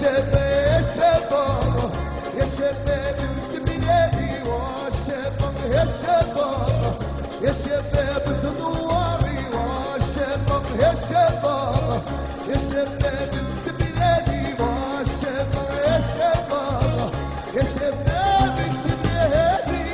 شباب يا شباب انت بلادي والشباب يا شباب يا شباب تنوري والشباب يا شباب يا شباب انت بلادي والشباب يا شباب يا شباب انت بلادي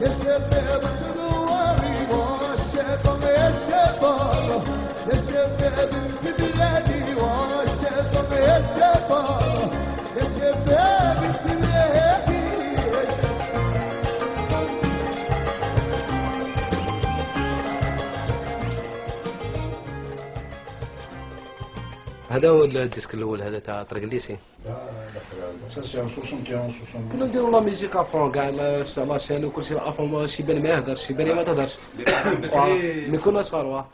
يا شباب تنوري والشباب يا شباب يا شباب انت بلادي والشباب يا شباب يا شباب انت بلادي هذا هو الديسك الاول هذا تاع طريقليسي. Ça c'est en 71, 72. كنا نديرو لا ميوزيك افون كاع لا شان وكلشي افون شي بان ما يهدرش شي بان ما تهدرش. مي كنا صغار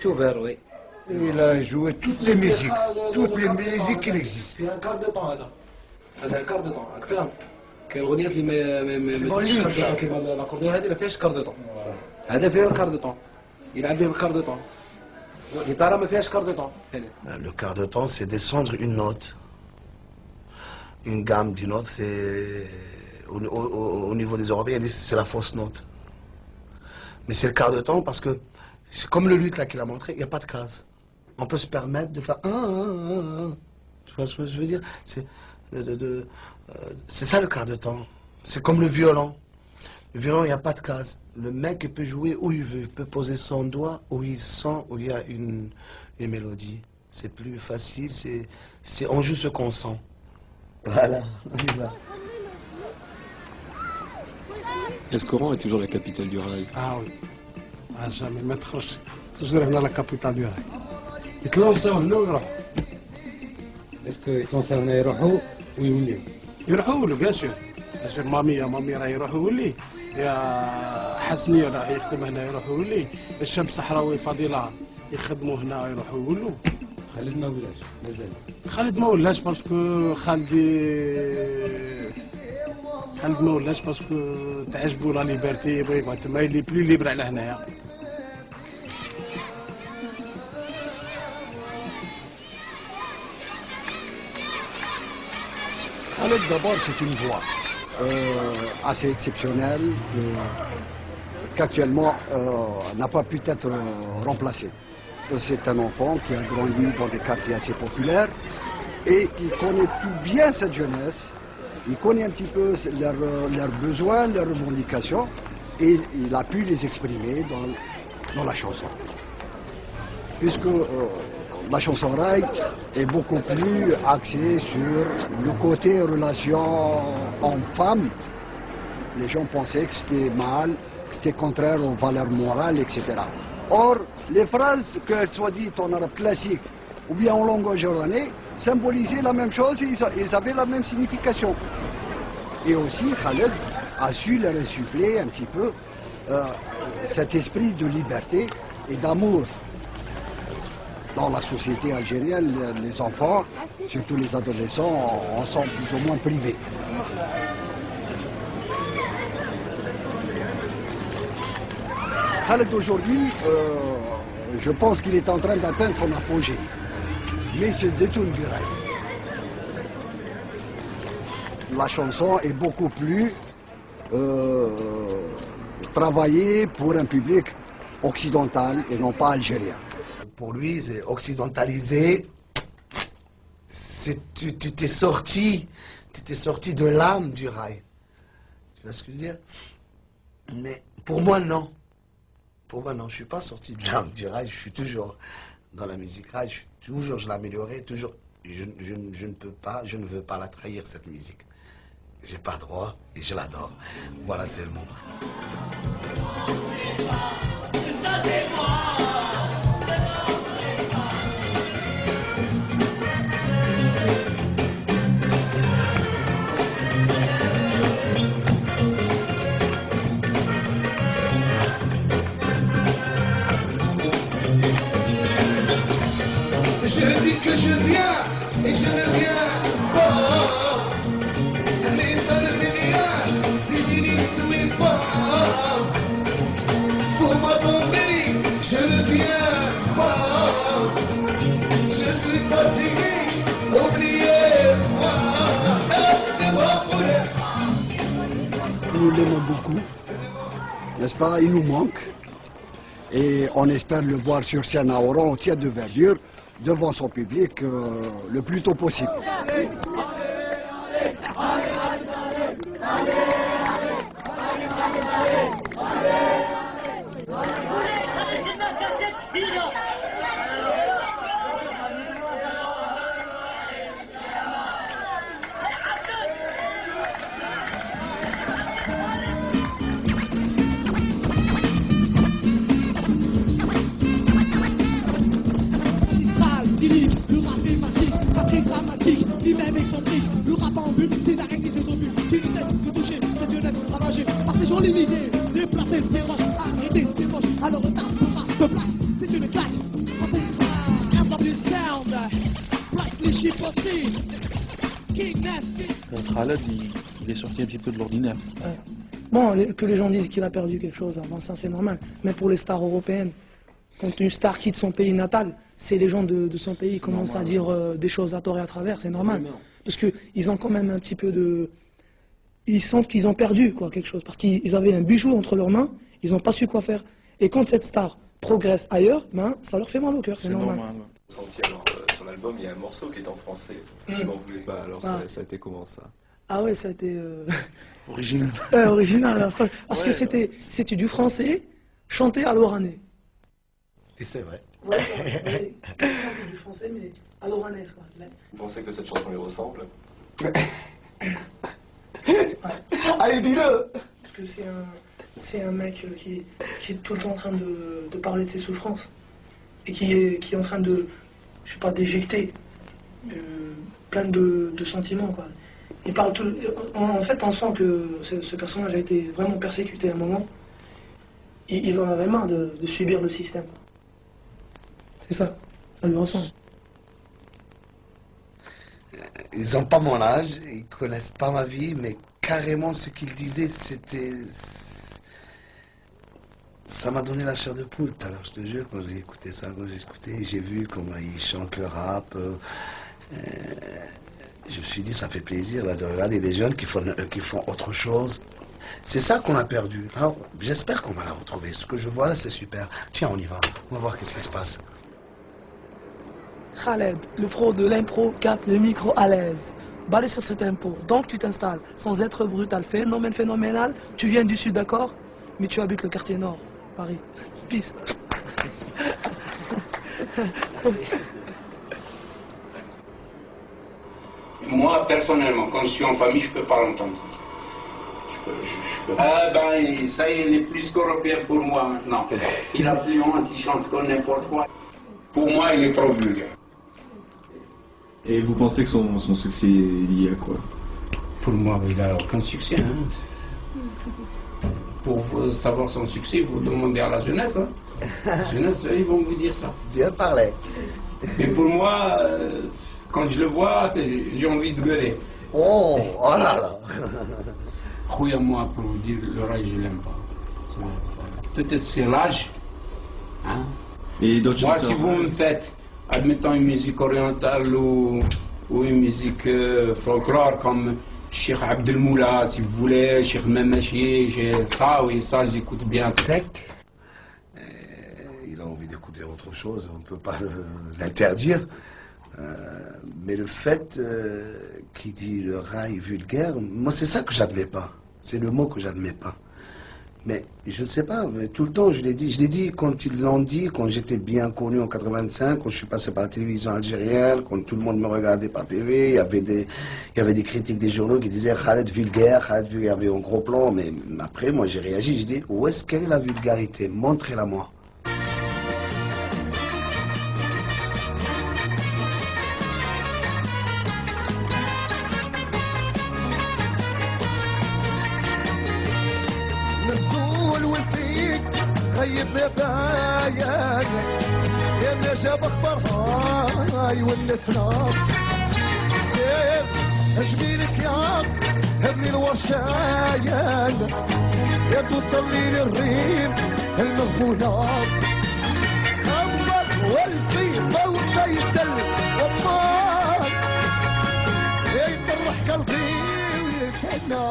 تو فير وي. Il a joué toutes les musiques qui existent. فيها كار دو طون هذا كار دو طون راك فاهم. كاين الاغنيات اللي ما كيما لاكورديون هذه ما فيهاش كار دو طون. هذا فيها الكار دو طون يلعب به الكار دو طون. الجيتاره ما فيهاش كار دو طون. Le quart de temps, c'est descendre une note, une gamme d'une note. C'est au niveau des Européens, c'est la fausse note. Mais c'est le quart de temps parce que c'est comme le luth là qu'il a montré, il n'y a pas de case. On peut se permettre de faire un. Tu vois ce que je veux dire? C'est ça le quart de temps. C'est comme le violon. Le violon, il n'y a pas de case. Le mec il peut jouer où il veut, il peut poser son doigt où il sent, où il y a une mélodie. C'est plus facile, on joue ce qu'on sent. Voilà, on y va. Escoran est toujours la capitale du rail. Ah oui. Ah jamais ما تخرجش. toujours هنا la capitale du rail. يتلونساو هنا ويروحوا. اسكو يتلونساو هنا يروحوا ويوليو. يروحوا له بيان سور. بيان سور مامي راه يروح يولي. يا حسنية راه يخدم هنا يروح يولي. الشمس صحراوي فضيلة يخدموا هنا يروحوا يولوا. خالد ما ولاش مازال. خالد ما ولاش باسكو خالد ما ولاش باسكو تعجبو لا ليبرتي بغى تما يلي بلي ليبر على هنايا. Khaled d'abord c'est une voix assez exceptionnelle qu'actuellement n'a pas pu être remplacée. C'est un enfant qui a grandi dans des quartiers assez populaires et il connaît tout bien cette jeunesse, il connaît un petit peu leurs besoins, leurs revendications et il a pu les exprimer dans la chanson. Puisque la chanson rail est beaucoup plus axée sur le côté relation homme-femme. Les gens pensaient que c'était mal, que c'était contraire aux valeurs morales, etc. Or, les phrases, qu'elles soient dites en arabe classique ou bien en langue jordanaise, symbolisaient la même chose et ils avaient la même signification. Et aussi, Khaled a su leur insuffler un petit peu cet esprit de liberté et d'amour. Dans la société algérienne, les enfants, surtout les adolescents, en sont plus ou moins privés. Khaled aujourd'hui, je pense qu'il est en train d'atteindre son apogée, mais il se détourne du rail. La chanson est beaucoup plus travaillée pour un public occidental et non pas algérien. Pour lui, c'est occidentalisé. Tu t'es sorti de l'âme du rail. Tu vois ce que je veux dire? Mais pour moi, non. Pour moi, non. Je ne suis pas sorti de l'âme du rail. Je suis toujours dans la musique rail. Je l'améliorerai. Toujours. Je ne peux pas, je ne veux pas la trahir, cette musique. J'ai pas droit et je l'adore. Voilà, c'est le mot. nous l'aimons beaucoup, n'est-ce pas? Il nous manque. Et on espère le voir sur scène à Oran, au théâtre de verdure, devant son public, le plus tôt possible. Le rap est magique, pas très dramatique, il met avec son fric. Le rap en but, c'est d'arrêter ses obus qui ne cessent de toucher cette jeunesse ravagée par ces gens limités. Déplacer ses roches, arrêter ses roches. Alors le rap de black, c'est une claque. Quand c'est ça, sound, place les chiffres aussi. King Nasty. Khaled, il est sorti un petit peu de l'ordinaire. Ouais. Bon, que les gens disent qu'il a perdu quelque chose avant ça, c'est normal. Mais pour les stars européennes, quand une star quitte son pays natal, c'est les gens de son pays qui commencent à dire des choses à tort et à travers, c'est normal. Parce qu'ils ont quand même un petit peu de... Ils sentent qu'ils ont perdu quelque chose. Parce qu'ils avaient un bijou entre leurs mains, ils n'ont pas su quoi faire. Et quand cette star progresse ailleurs, ça leur fait mal au cœur, c'est normal. Alors, sur l'album, il y a un morceau qui est en français. Je n'en voulais pas. Alors, ça a été comment ça? Ah ouais, ça a été... Original. Original, parce que c'était du français chanté à l'oranais. Et c'est vrai. Ouais, du français, mais à l'oranaise, quoi. Vous pensez que cette chanson lui ressemble? Allez, dis-le! Parce que c'est un mec qui est tout le temps en train de parler de ses souffrances. Et qui est en train de, je sais pas, d'éjecter plein de sentiments, quoi. Il parle tout... En fait, on sent que ce personnage a été vraiment persécuté à un moment. Il en avait marre de subir le système. C'est ça lui ressemble. Ils n'ont pas mon âge, ils connaissent pas ma vie, mais carrément ce qu'ils disaient, c'était... Ça m'a donné la chair de poule tout à l'heure, je te jure, quand j'ai écouté ça, j'ai vu comment ils chantent le rap. Je me suis dit, ça fait plaisir là, de regarder des jeunes qui font autre chose. C'est ça qu'on a perdu. J'espère qu'on va la retrouver. Ce que je vois là, c'est super. Tiens, on y va. On va voir qu'est-ce qui se passe. Khaled, le pro de l'impro, capte le micro à l'aise. Balé sur ce tempo, donc tu t'installes sans être brutal. Phénomène phénoménal, tu viens du sud, d'accord? Mais tu habites le quartier nord, Paris. Peace. Moi, personnellement, quand je suis en famille, je peux pas l'entendre. Je peux. Ah ben, ça y est, il est plus qu'européen pour moi maintenant. Il a plus honte, il chante comme n'importe quoi. Pour moi, il est trop vulgaire. Et vous pensez que son succès est lié à quoi? Pour moi, il n'a aucun succès. Hein. Pour savoir son succès, vous demandez à la jeunesse. Hein. La jeunesse, ils vont vous dire ça. Bien parlé. Mais pour moi, quand je le vois, j'ai envie de gueuler. Oh là là. Croyez-moi, pour vous dire, le rail, je l'aime pas. Peut-être c'est l'âge. Hein. Et d'autres moi, chanteurs, si vous me faites, admettons, une musique orientale ou une musique folklore comme Cheikh Abdelmoula, si vous voulez, Cheikh Memachi, ça, oui, ça, j'écoute bien. Peut-être. Il a envie d'écouter autre chose, on ne peut pas l'interdire. Mais le fait qu'il dit le rail vulgaire, moi, c'est ça que j'admets pas. C'est le mot que j'admets pas. Mais je ne sais pas, mais tout le temps, je l'ai dit quand ils l'ont dit, quand j'étais bien connu en 85, quand je suis passé par la télévision algérienne, quand tout le monde me regardait par TV, il y avait des critiques des journaux qui disaient Khaled vulgaire, il y avait un gros plan, mais après, moi j'ai réagi, j'ai dit, quelle est la vulgarité? Montrez-la moi. غيب بابايا يا نجا بخبرهاي والنسنا اجميلك يا ابني الورشايا يا توصل لي للريم المغفولة خبر والبيضة والبيتل ومار يطرح قلبي ويتهنى